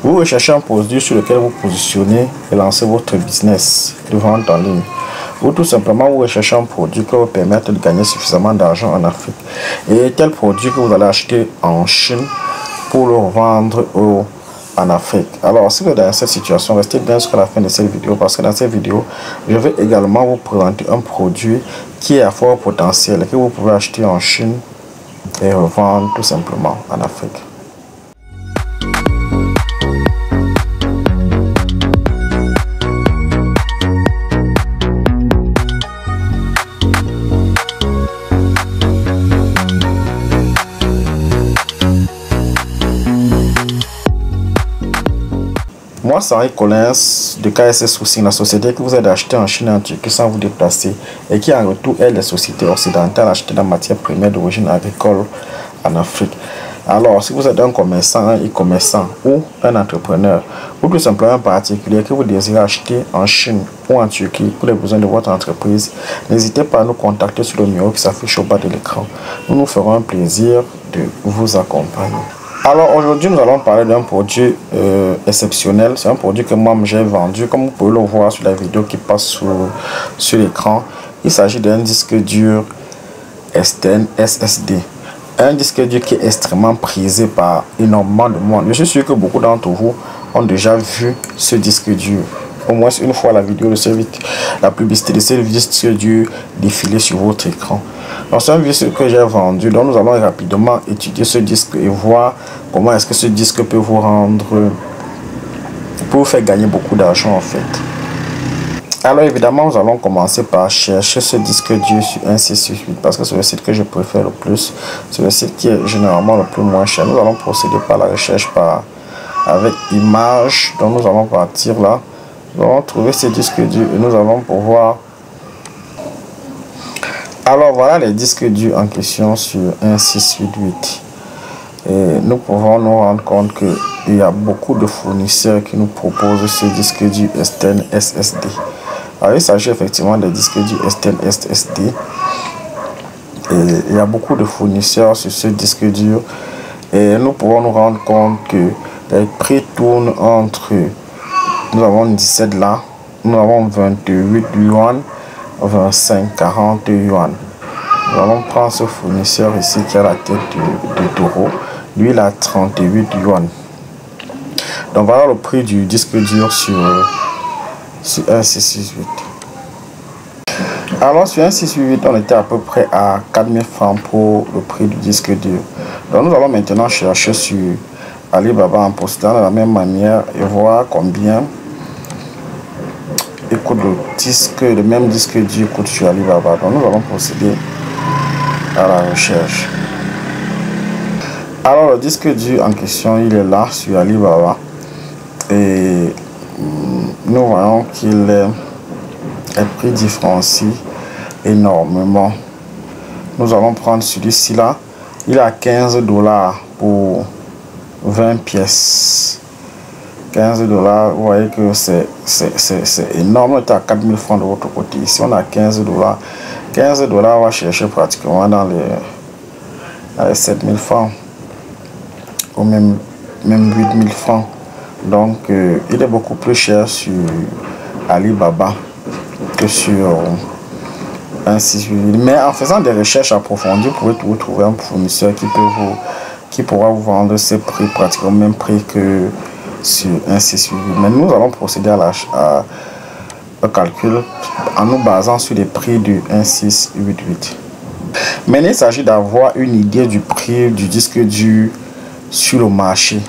Vous recherchez un produit sur lequel vous positionnez et lancez votre business de vente en ligne. Ou tout simplement vous recherchez un produit qui vous permette de gagner suffisamment d'argent en Afrique. Et tel produit que vous allez acheter en Chine pour le revendre en Afrique. Alors si vous êtes dans cette situation, restez bien jusqu'à la fin de cette vidéo parce que dans cette vidéo, je vais également vous présenter un produit qui est à fort potentiel et que vous pouvez acheter en Chine et revendre tout simplement en Afrique. Moi, c'est Henri Collins de KSS Sourcing, la société que vous avez acheté en Chine et en Turquie sans vous déplacer et qui en retour est les sociétés occidentales achetées la matière première d'origine agricole en Afrique. Alors, si vous êtes un commerçant, un e-commerçant ou un entrepreneur ou tout simplement un particulier que vous désirez acheter en Chine ou en Turquie pour les besoins de votre entreprise, n'hésitez pas à nous contacter sur le numéro qui s'affiche au bas de l'écran. Nous nous ferons un plaisir de vous accompagner. Alors aujourd'hui nous allons parler d'un produit exceptionnel. C'est un produit que moi j'ai vendu, comme vous pouvez le voir sur la vidéo qui passe sur l'écran. Il s'agit d'un disque dur externe SSD. Un disque dur qui est extrêmement prisé par énormément de monde. Je suis sûr que beaucoup d'entre vous ont déjà vu ce disque dur. Au moins une fois la publicité de ce disque dur défiler sur votre écran. Donc c'est un disque que j'ai vendu. Donc nous allons rapidement étudier ce disque et voir comment est-ce que ce disque peut vous rendre, pour vous faire gagner beaucoup d'argent en fait. Alors évidemment nous allons commencer par chercher ce disque dur sur 1-6-8 parce que c'est le site que je préfère le plus. C'est le site qui est généralement le plus moins cher. Nous allons procéder par la recherche avec image. Donc nous allons partir là. Nous allons trouver ce disque dur et nous allons pouvoir. Alors voilà les disques durs en question sur 1-6-8-8. Et nous pouvons nous rendre compte qu'il y a beaucoup de fournisseurs qui nous proposent ce disque dur externe SSD. Alors il s'agit effectivement des disques durs externe SSD. Et il y a beaucoup de fournisseurs sur ce disque dur. Et nous pouvons nous rendre compte que les prix tournent entre... Nous avons 17 là, nous avons 28 yuan, 25, 40 yuan. Nous allons prendre ce fournisseur ici qui a la tête de taureau. Lui, il a 38 yuan. Donc voilà le prix du disque dur sur 1-6-8. Alors sur 1-6-8, on était à peu près à 4000 francs pour le prix du disque dur. Donc nous allons maintenant chercher sur Alibaba en postant de la même manière et voir combien coûte le même disque dur coûte sur Alibaba. Donc nous allons procéder à la recherche. Alors le disque dur en question, il est là sur Alibaba et nous voyons qu'il est un prix différencié énormément. Nous allons prendre celui-ci là, il est à 15 $ pour 20 pièces. 15 $, vous voyez que c'est énorme. On est à 4000 francs de votre côté. Ici, on a 15 $. 15 $, on va chercher pratiquement dans les 7000 francs ou même 8000 francs. Donc, il est beaucoup plus cher sur Alibaba que sur 1-6-8. Mais en faisant des recherches approfondies, vous pouvez trouver un fournisseur qui pourra vous vendre ce prix, pratiquement le même prix que sur 1-6-8. Mais nous allons procéder à un calcul en nous basant sur les prix du 1-6-8-8. Mais il s'agit d'avoir une idée du prix du disque dur sur le marché.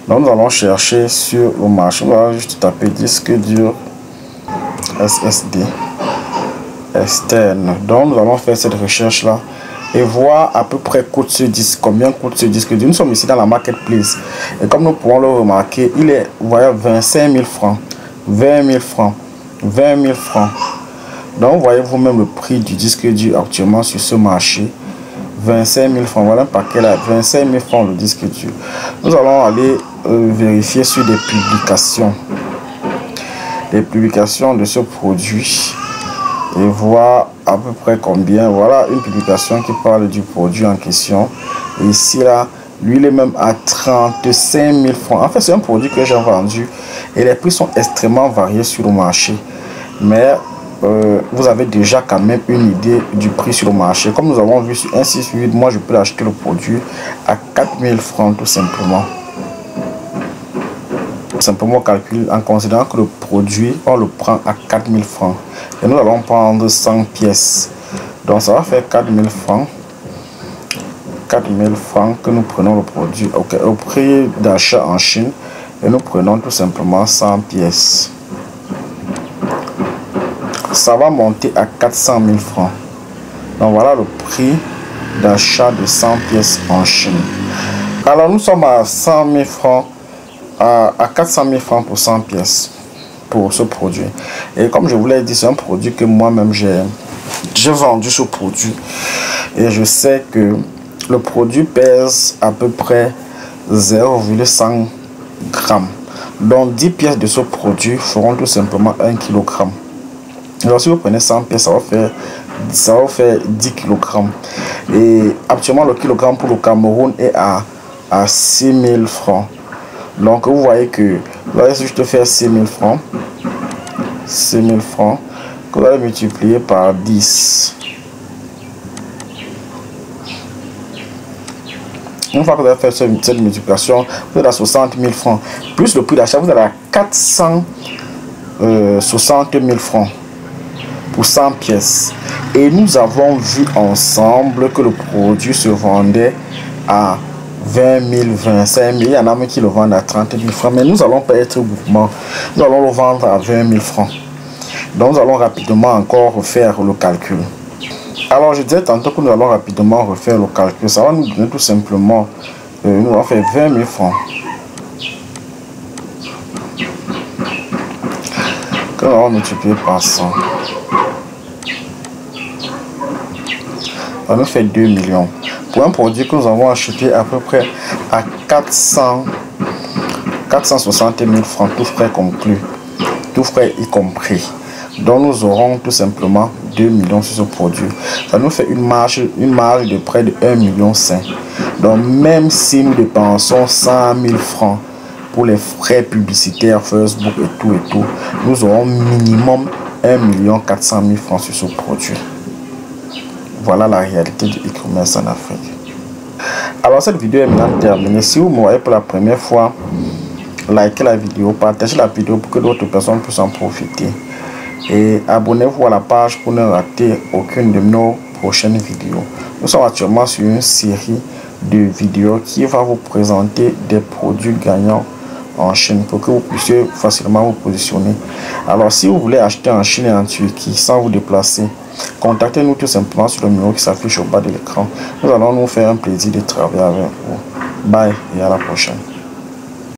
Donc nous allons chercher sur le marché. Nous allons juste taper disque dur SSD externe. Donc nous allons faire cette recherche là et voir à peu près coûte ce disque, combien coûte ce disque dur. Nous sommes ici dans la marketplace et comme nous pouvons le remarquer, il est, vous voyez, 25 000 francs, 20 000 francs, 20 000 francs. Donc vous voyez vous-même le prix du disque dur actuellement sur ce marché, 25 000 francs. Voilà un paquet là, 25 000 francs le disque dur. Nous allons aller vérifier sur des publications de ce produit et voir à peu près combien. Voilà une publication qui parle du produit en question. Et ici là, Lui, il est même à 35 000 francs. En fait, c'est un produit que j'ai vendu et les prix sont extrêmement variés sur le marché. Mais vous avez déjà quand même une idée du prix sur le marché. Comme nous avons vu sur 168, moi je peux acheter le produit à 4 000 francs tout simplement. Simplement calculer en considérant que le produit, on le prend à 4 000 francs. Et nous allons prendre 100 pièces. Donc ça va faire 4 000 francs. 4 000 francs que nous prenons le produit au prix d'achat en Chine. Et nous prenons tout simplement 100 pièces. Ça va monter à 400 000 francs. Donc voilà le prix d'achat de 100 pièces en Chine. Alors nous sommes à 100 000 francs, à 400 000 francs pour 100 pièces pour ce produit. Et comme je vous l'ai dit, c'est un produit que moi-même j'ai vendu ce produit. Et je sais que le produit pèse à peu près 0,100 grammes. Donc 10 pièces de ce produit feront tout simplement 1 kg. Alors si vous prenez 100 pièces, ça va faire 10 kg. Et actuellement le kilogramme pour le Cameroun est à 6 000 francs. Donc vous voyez que vous allez juste faire 6 000 francs. 6 000 francs que vous allez multiplier par 10. Une fois que vous avez fait cette multiplication, vous êtes à 60 000 francs. Plus le prix d'achat, vous êtes à 460 000 francs. Pour 100 pièces. Et nous avons vu ensemble que le produit se vendait à 20 000, 25 000. Il y en a même qui le vendent à 30 000 francs. Mais nous allons pas être groupement. Nous allons le vendre à 20 000 francs. Donc nous allons rapidement encore refaire le calcul. Alors je disais tantôt que nous allons rapidement refaire le calcul. Ça va nous donner tout simplement, nous allons faire 20 000 francs. Que nous allons multiplier par 100. Ça nous fait 2 millions. Pour un produit que nous avons acheté à peu près à 460 000 francs, tout frais compris. Tout frais y compris. Donc nous aurons tout simplement 2 millions sur ce produit. Ça nous fait une marge de près de 1,5 million. Donc même si nous dépensons 100 000 francs pour les frais publicitaires, Facebook et tout, nous aurons minimum 1 400 000 francs sur ce produit. Voilà la réalité du e-commerce en Afrique. Alors cette vidéo est maintenant terminée. Si vous me voyez pour la première fois, likez la vidéo, partagez la vidéo pour que d'autres personnes puissent en profiter. Et abonnez-vous à la page pour ne rater aucune de nos prochaines vidéos. Nous sommes actuellement sur une série de vidéos qui va vous présenter des produits gagnants en Chine pour que vous puissiez facilement vous positionner. Alors si vous voulez acheter en Chine et en Turquie sans vous déplacer, contactez-nous tout simplement sur le numéro qui s'affiche au bas de l'écran. Nous allons nous faire un plaisir de travailler avec vous. Bye et à la prochaine.